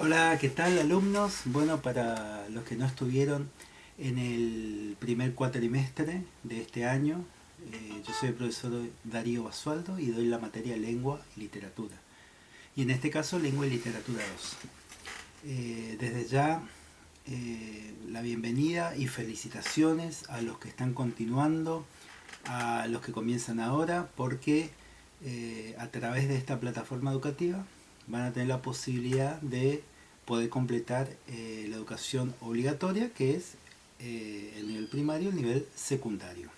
Hola, ¿qué tal alumnos? Bueno, para los que no estuvieron en el primer cuatrimestre de este año, yo soy el profesor Darío Basualdo y doy la materia Lengua y Literatura. Y en este caso, Lengua y Literatura 2. Desde ya, la bienvenida y felicitaciones a los que están continuando, a los que comienzan ahora, porque a través de esta plataforma educativa van a tener la posibilidad de poder completar la educación obligatoria, que es el nivel primario, el nivel secundario.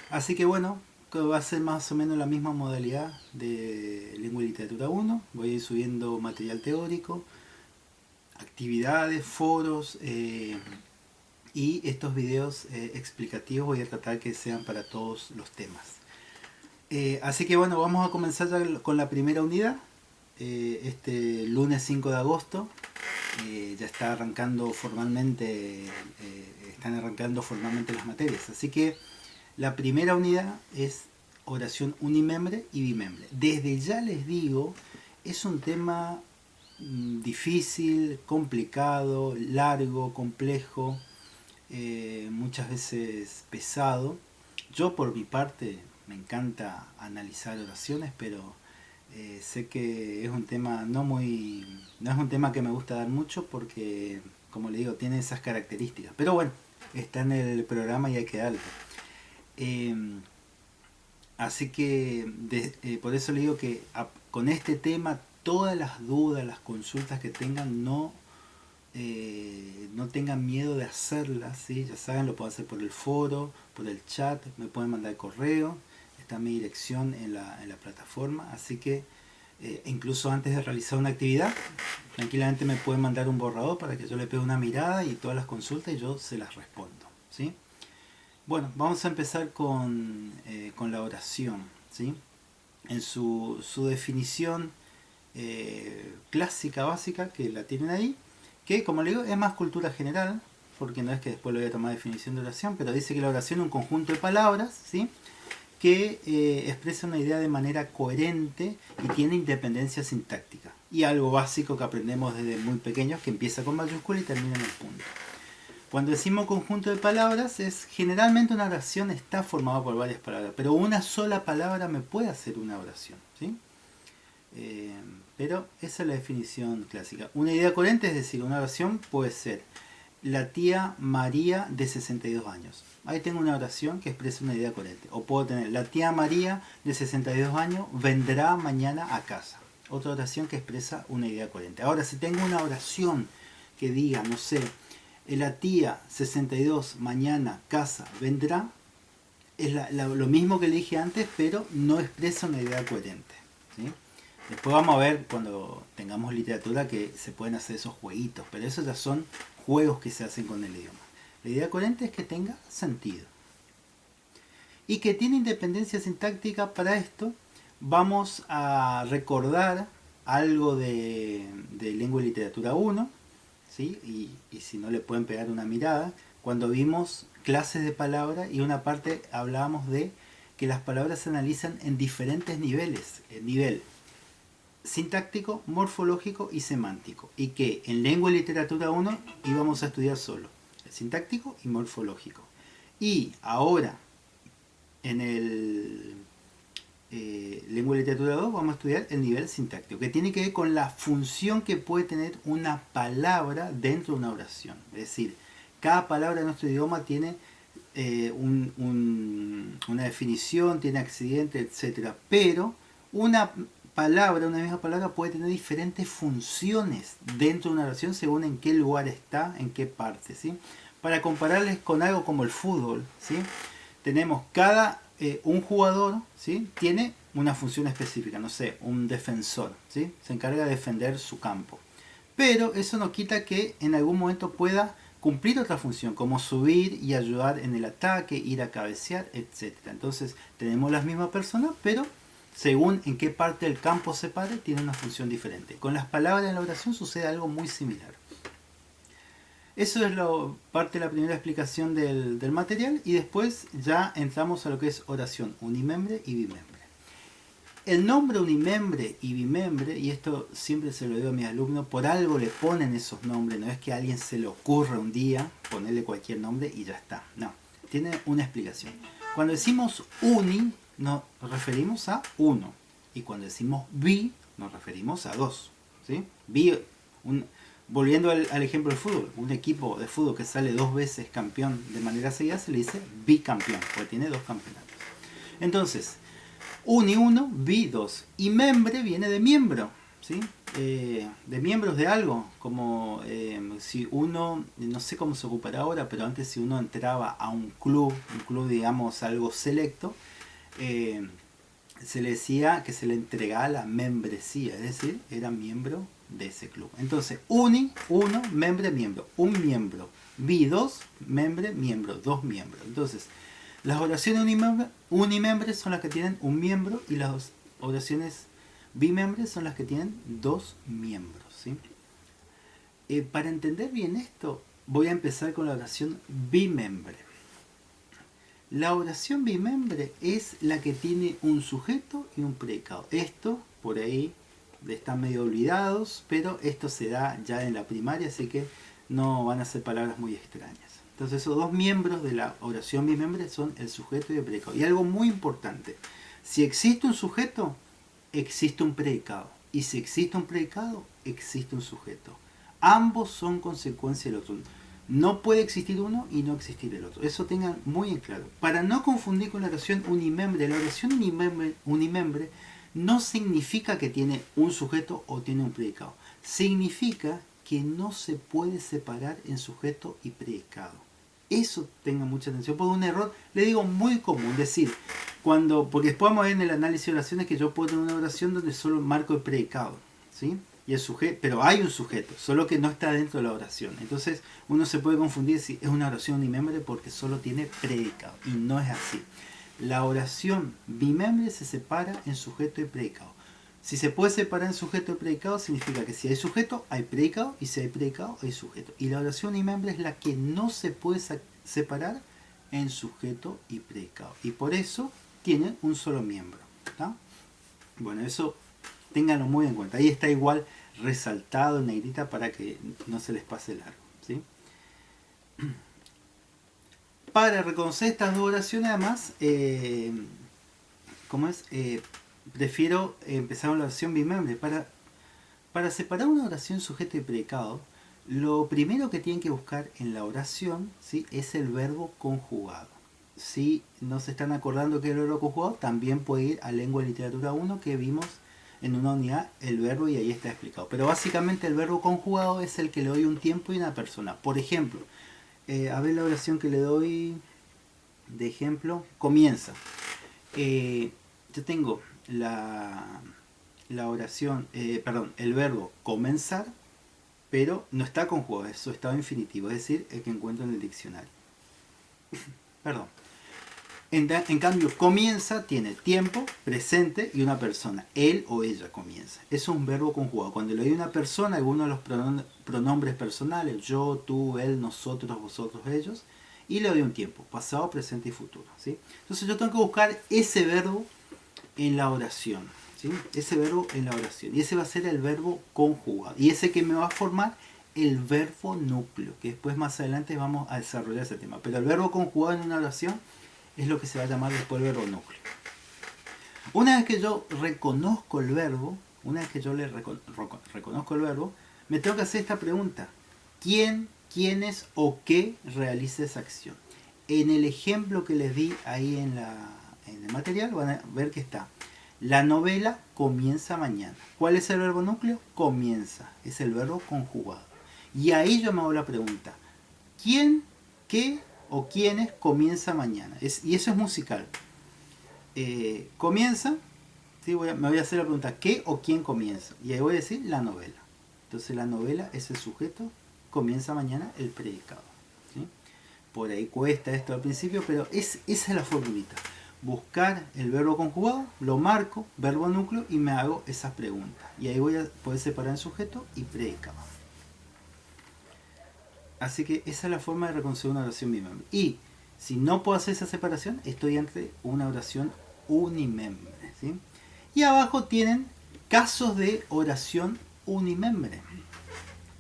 Así que bueno, que va a ser más o menos la misma modalidad de lengua y literatura 1. Voy a ir subiendo material teórico, actividades, foros, y estos videos explicativos voy a tratar que sean para todos los temas. Así que bueno, vamos a comenzar ya con la primera unidad. Este lunes 5 de agosto ya está arrancando formalmente, están arrancando formalmente las materias. Así que la primera unidad es oración unimembre y bimembre. Desde ya les digo, es un tema difícil, complicado, largo, complejo, muchas veces pesado. Yo por mi parte me encanta analizar oraciones, pero sé que es un tema no es un tema que me gusta dar mucho porque, como le digo, tiene esas características. Pero bueno, está en el programa y hay que darle. Eh, Así que por eso le digo que con este tema todas las dudas, las consultas que tengan, no tengan miedo de hacerlas, ¿sí? Ya saben, lo pueden hacer por el foro, por el chat, me pueden mandar correo, está mi dirección en la plataforma, así que incluso antes de realizar una actividad, tranquilamente me pueden mandar un borrador para que yo le pegue una mirada y todas las consultas y yo se las respondo, ¿sí? Bueno, vamos a empezar con la oración, ¿sí? En su definición clásica, básica, que la tienen ahí, que como le digo es más cultura general, porque no es que después lo voy a tomar definición de oración, pero dice que la oración es un conjunto de palabras, ¿sí? Que expresa una idea de manera coherente y tiene independencia sintáctica. Y algo básico que aprendemos desde muy pequeños, que empieza con mayúscula y termina en el punto. Cuando decimos conjunto de palabras, es generalmente una oración está formada por varias palabras, pero una sola palabra me puede hacer una oración, ¿sí? Eh, pero esa es la definición clásica. Una idea coherente, es decir, una oración puede ser la tía María de 62 años. Ahí tengo una oración que expresa una idea coherente. O puedo tener la tía María de 62 años vendrá mañana a casa. Otra oración que expresa una idea coherente. Ahora, si tengo una oración que diga, no sé, la tía 62 mañana casa vendrá, es lo mismo que le dije antes, pero no expresa una idea coherente, ¿sí? Después vamos a ver cuando tengamos literatura que se pueden hacer esos jueguitos, pero esos ya son juegos que se hacen con el idioma. La idea coherente es que tenga sentido. Y que tiene independencia sintáctica. Para esto vamos a recordar algo de lengua y literatura 1, ¿sí? Y si no le pueden pegar una mirada, cuando vimos clases de palabras y una parte hablábamos de que las palabras se analizan en diferentes niveles. El nivel sintáctico, morfológico y semántico. Y que en lengua y literatura 1 íbamos a estudiar solo el sintáctico y morfológico. Y ahora en el lengua y literatura 2 vamos a estudiar el nivel sintáctico, que tiene que ver con la función que puede tener una palabra dentro de una oración. Es decir, cada palabra en nuestro idioma tiene una definición, tiene accidente, etcétera. Pero una palabra, una misma palabra puede tener diferentes funciones dentro de una oración según en qué lugar está, en qué parte, ¿sí? Para compararles con algo como el fútbol, ¿sí? Tenemos un jugador, ¿sí? Tiene una función específica, no sé, un defensor, ¿sí? Se encarga de defender su campo. Pero eso no quita que en algún momento pueda cumplir otra función, como subir y ayudar en el ataque, ir a cabecear, etcétera. Entonces tenemos las mismas personas, pero según en qué parte del campo se pare, tiene una función diferente. Con las palabras en la oración sucede algo muy similar. Eso es parte de la primera explicación del material, y después ya entramos a lo que es oración unimembre y bimembre. El nombre unimembre y bimembre, y esto siempre se lo digo a mis alumnos, por algo le ponen esos nombres, no es que a alguien se le ocurra un día ponerle cualquier nombre y ya está, no, tiene una explicación. Cuando decimos uni, nos referimos a uno, y cuando decimos bi, nos referimos a dos, ¿sí? Volviendo al ejemplo del fútbol, un equipo de fútbol que sale 2 veces campeón de manera seguida se le dice bicampeón, porque tiene 2 campeonatos. Entonces, uni 1, bi 2. Y membre viene de miembro, ¿sí? De miembros de algo, como si uno, no sé cómo se ocupará ahora, pero antes si uno entraba a un club digamos algo selecto, se le decía que se le entregaba la membresía, es decir, era miembro de ese club. Entonces, uni, 1, membre, miembro, un miembro. Bi 2, membre, miembro, 2 miembros. Entonces, las oraciones unimembres son las que tienen un miembro y las oraciones bimembres son las que tienen 2 miembros, ¿sí? Para entender bien esto, voy a empezar con la oración bimembre. La oración bimembre es la que tiene un sujeto y un predicado. Esto, por ahí, están medio olvidados, pero esto se da ya en la primaria, así que no van a ser palabras muy extrañas. Entonces esos 2 miembros de la oración bimembre son el sujeto y el predicado. Y algo muy importante, si existe un sujeto, existe un predicado. Y si existe un predicado, existe un sujeto. Ambos son consecuencia del otro. No puede existir uno y no existir el otro. Eso tengan muy en claro. Para no confundir con la oración unimembre, la oración unimembre no significa que tiene un sujeto o tiene un predicado. Significa que no se puede separar en sujeto y predicado. Eso tenga mucha atención, porque un error, le digo, muy común, decir, porque después vamos a ver en el análisis de oraciones que yo puedo tener una oración donde solo marco el predicado, ¿sí? Y el sujeto, pero hay un sujeto, solo que no está dentro de la oración. Entonces uno se puede confundir si es una oración unimembre porque solo tiene predicado, y no es así. La oración bimembre se separa en sujeto y predicado. Si se puede separar en sujeto y predicado, significa que si hay sujeto, hay predicado, y si hay predicado, hay sujeto. Y la oración unimembre es la que no se puede separar en sujeto y predicado. Y por eso tiene un solo miembro, ¿tá? Bueno, eso ténganlo muy en cuenta. Ahí está igual resaltado en negrita para que no se les pase largo, ¿sí? Para reconocer estas dos oraciones, además, prefiero empezar con la oración bimembre. Para separar una oración sujeto y predicado, lo primero que tienen que buscar en la oración, ¿sí?, es el verbo conjugado. Si no se están acordando que es el verbo conjugado, también puede ir a Lengua y Literatura 1, que vimos en una unidad el verbo y ahí está explicado. Pero básicamente el verbo conjugado es el que le doy un tiempo y una persona. Por ejemplo, a ver la oración que le doy de ejemplo, comienza. Yo tengo la oración, el verbo comenzar, pero no está conjugado, es su estado infinitivo, es decir, el que encuentro en el diccionario. Perdón. En cambio, comienza tiene tiempo, presente y una persona. Él o ella comienza. Eso es un verbo conjugado. Cuando le doy una persona, alguno de los pronombres personales, yo, tú, él, nosotros, vosotros, ellos, y le doy un tiempo, pasado, presente y futuro, ¿sí? Entonces yo tengo que buscar ese verbo en la oración, ¿sí? Ese verbo en la oración. Y ese va a ser el verbo conjugado. Y ese que me va a formar el verbo núcleo, que después más adelante vamos a desarrollar ese tema. Pero el verbo conjugado en una oración es lo que se va a llamar después el verbo núcleo. Una vez que yo reconozco el verbo, reconozco el verbo, me tengo que hacer esta pregunta. ¿Quién, quiénes o qué realiza esa acción? En el ejemplo que les di ahí en el material van a ver que está. La novela comienza mañana. ¿Cuál es el verbo núcleo? Comienza. Es el verbo conjugado. Y ahí yo me hago la pregunta. ¿Quién, qué o quiénes comienza mañana? Y eso es musical. Comienza, ¿sí? Me voy a hacer la pregunta, ¿qué o quién comienza? Y ahí voy a decir la novela. Entonces la novela es el sujeto, comienza mañana el predicado, ¿sí? Por ahí cuesta esto al principio, pero esa es la formulita. Buscar el verbo conjugado, lo marco, verbo núcleo, y me hago esas preguntas. Y ahí voy a poder separar en sujeto y predicado. Así que esa es la forma de reconocer una oración bimembre. Y si no puedo hacer esa separación, estoy ante una oración unimembre, ¿sí? Y abajo tienen casos de oración unimembre.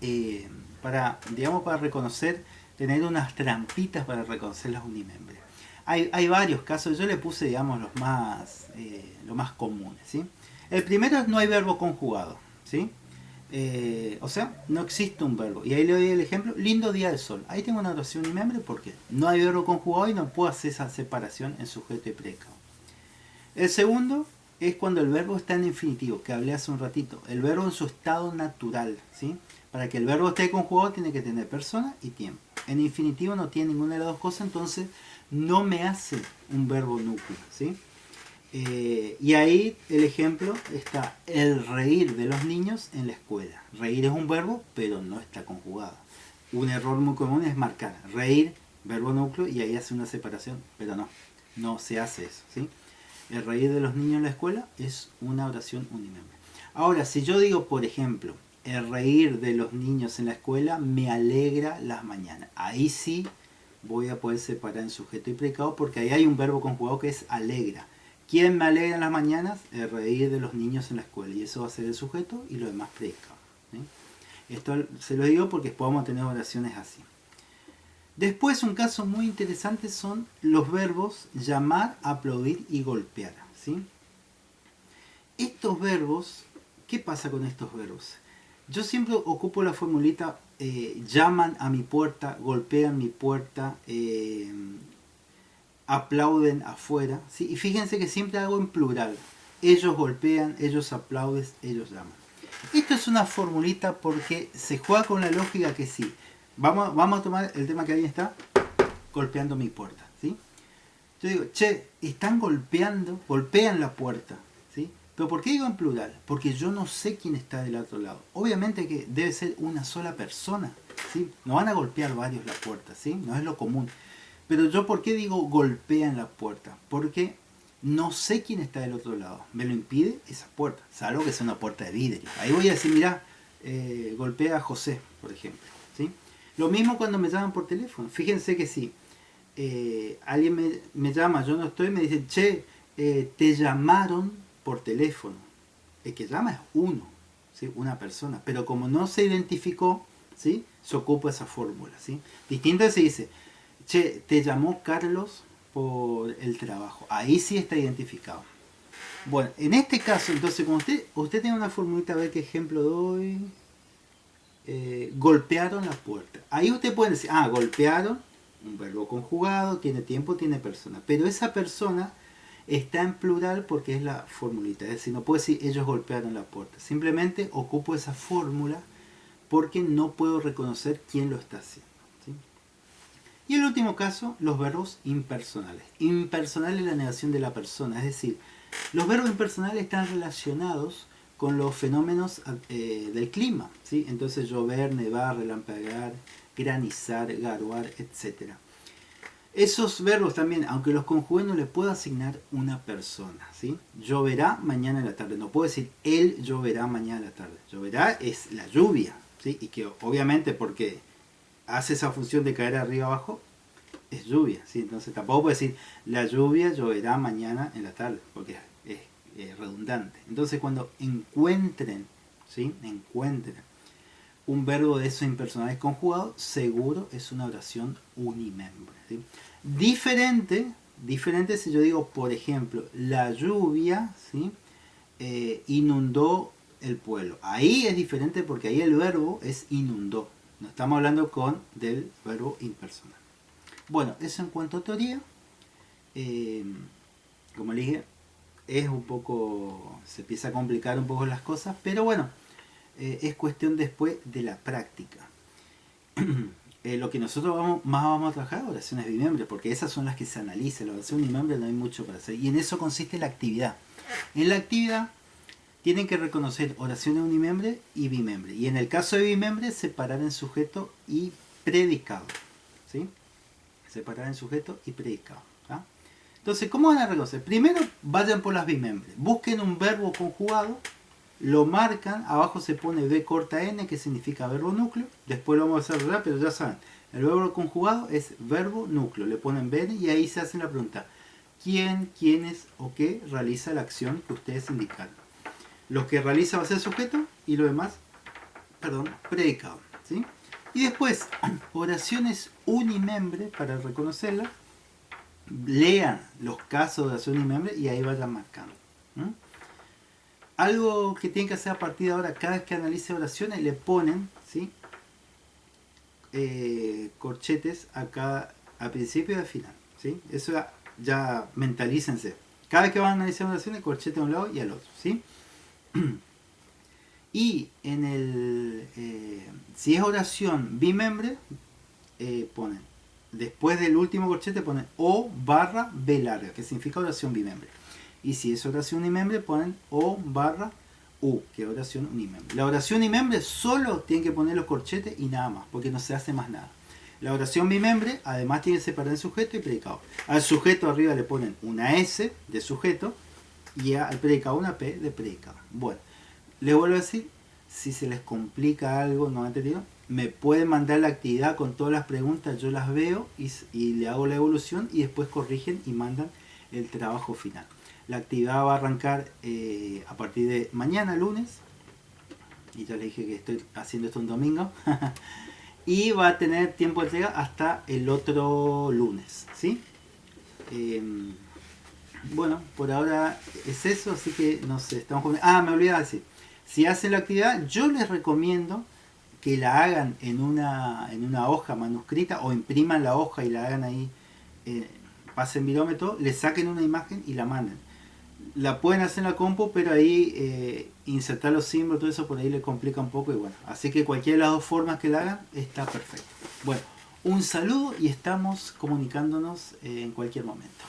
Digamos, para reconocer, tener unas trampitas para reconocer las unimembres. Hay varios casos, yo le puse, digamos, los más comunes, ¿sí? El primero es no hay verbo conjugado, ¿sí? O sea, no existe un verbo. Y ahí le doy el ejemplo, lindo día de sol. Ahí tengo una oración unimembre porque no hay verbo conjugado y no puedo hacer esa separación en sujeto y predicado. El segundo es cuando el verbo está en infinitivo, que hablé hace un ratito. El verbo en su estado natural, ¿sí? Para que el verbo esté conjugado tiene que tener persona y tiempo. En infinitivo no tiene ninguna de las dos cosas, entonces no me hace un verbo núcleo, ¿sí? Y ahí el ejemplo está el reír de los niños en la escuela. Reír es un verbo, pero no está conjugado. Un error muy común es marcar reír, verbo núcleo, y ahí hace una separación, pero no se hace eso, ¿sí? El reír de los niños en la escuela es una oración unimembre. Ahora, si yo digo, por ejemplo, el reír de los niños en la escuela me alegra las mañanas, ahí sí voy a poder separar en sujeto y predicado porque ahí hay un verbo conjugado que es alegra. ¿Quién me alegra en las mañanas? El reír de los niños en la escuela. Y eso va a ser el sujeto y lo demás predicado, ¿sí? Esto se lo digo porque podemos tener oraciones así. Después, un caso muy interesante son los verbos llamar, aplaudir y golpear, ¿sí? Estos verbos, ¿qué pasa con estos verbos? Yo siempre ocupo la formulita llaman a mi puerta, golpean mi puerta, aplauden afuera, ¿sí? Y fíjense que siempre hago en plural. Ellos golpean, ellos aplauden, ellos llaman. Esto es una formulita porque se juega con la lógica que sí. Vamos a tomar el tema que ahí está, golpeando mi puerta, ¿sí? Yo digo, che, están golpean la puerta, ¿sí? Pero ¿por qué digo en plural? Porque yo no sé quién está del otro lado. Obviamente que debe ser una sola persona, ¿sí? No van a golpear varios la puerta, ¿sí? No es lo común. Pero yo, ¿por qué digo golpean la puerta? Porque no sé quién está del otro lado. Me lo impide esa puerta, salvo que sea una puerta de vidrio. Ahí voy a decir, mirá, golpea a José, por ejemplo, ¿sí? Lo mismo cuando me llaman por teléfono. Fíjense que si alguien me llama, yo no estoy, me dice, che, te llamaron por teléfono. El que llama es uno, ¿sí? Una persona. Pero como no se identificó, ¿sí? Se ocupa esa fórmula, ¿sí? Distinto se dice, che, te llamó Carlos por el trabajo. Ahí sí está identificado. Bueno, en este caso, entonces, como usted tiene una formulita, a ver qué ejemplo doy. Golpearon la puerta. Ahí usted puede decir, golpearon, un verbo conjugado, tiene tiempo, tiene persona. Pero esa persona está en plural porque es la formulita. Es decir, no puedo decir ellos golpearon la puerta. Simplemente ocupo esa fórmula porque no puedo reconocer quién lo está haciendo, ¿sí? Y el último caso, los verbos impersonales. Impersonal es la negación de la persona. Es decir, los verbos impersonales están relacionados con los fenómenos del clima, ¿sí? Entonces llover, nevar, relampaguear, granizar, garoar, etc. Esos verbos también, aunque los conjugue, no le puedo asignar una persona, ¿sí? Lloverá mañana en la tarde. No puedo decir él lloverá mañana en la tarde. Lloverá es la lluvia, ¿sí? Y que obviamente porque hace esa función de caer arriba abajo, es lluvia, ¿sí? Entonces tampoco puedo decir la lluvia lloverá mañana en la tarde, porque es redundante. Entonces cuando encuentren, ¿sí? Encuentren un verbo de esos impersonales conjugado, seguro es una oración unimembre, ¿sí? Diferente si yo digo, por ejemplo, la lluvia, ¿sí? Inundó el pueblo. Ahí es diferente porque ahí el verbo es inundó. No estamos hablando del verbo impersonal. Bueno, eso en cuanto a teoría. Como le dije, es un poco, se empieza a complicar un poco las cosas, pero bueno, es cuestión después de la práctica. Lo que nosotros más vamos a trabajar, oraciones bimembres, porque esas son las que se analizan. La oración unimembre no hay mucho para hacer, y en eso consiste la actividad. En la actividad tienen que reconocer oraciones unimembre y bimembre, y en el caso de bimembre separar en sujeto y predicado, ¿sí? Separar en sujeto y predicado, ¿ah? Entonces, ¿cómo van a reconocer? Primero vayan por las bimembres, busquen un verbo conjugado, lo marcan, abajo se pone B corta N, que significa verbo núcleo. Después lo vamos a desarrollar, pero ya saben, el verbo conjugado es verbo núcleo, le ponen BN y ahí se hacen la pregunta, quién, quiénes o qué realiza la acción que ustedes indicaron. Los que realiza va a ser sujeto y lo demás, perdón, predicado, ¿sí? Y después, oraciones unimembre, para reconocerlas, lean los casos de oración unimembre y ahí vayan marcando. Algo que tienen que hacer a partir de ahora, cada vez que analice oraciones, le ponen, ¿sí? Corchetes acá al principio y al final, ¿sí? Eso ya mentalícense. Cada vez que van a analizar oraciones, corchete a un lado y al otro, ¿sí? Y en el si es oración bimembre, ponen después del último corchete ponen O barra B larga, que significa oración bimembre. Y si es oración unimembre, ponen O barra U, que es oración unimembre. La oración unimembre solo tienen que poner los corchetes y nada más, porque no se hace más nada. La oración bimembre además tiene que separar el sujeto y predicado. Al sujeto arriba le ponen una S de sujeto y al predicado una P de predicado. Bueno, les vuelvo a decir, si se les complica algo, no han entendido, me pueden mandar la actividad con todas las preguntas, yo las veo y le hago la evolución y después corrigen y mandan el trabajo final. La actividad va a arrancar a partir de mañana, lunes, y ya les dije que estoy haciendo esto un domingo, y va a tener tiempo de entrega hasta el otro lunes, ¿sí? Bueno, por ahora es eso, así que no sé, estamos con... me olvidaba decir, si hacen la actividad, yo les recomiendo que la hagan en una hoja manuscrita o impriman la hoja y la hagan ahí, pasen virómetro, le saquen una imagen y la manden. La pueden hacer en la compu, pero ahí insertar los símbolos, todo eso por ahí le complica un poco y bueno. Así que cualquiera de las dos formas que la hagan está perfecto. Bueno, un saludo y estamos comunicándonos en cualquier momento.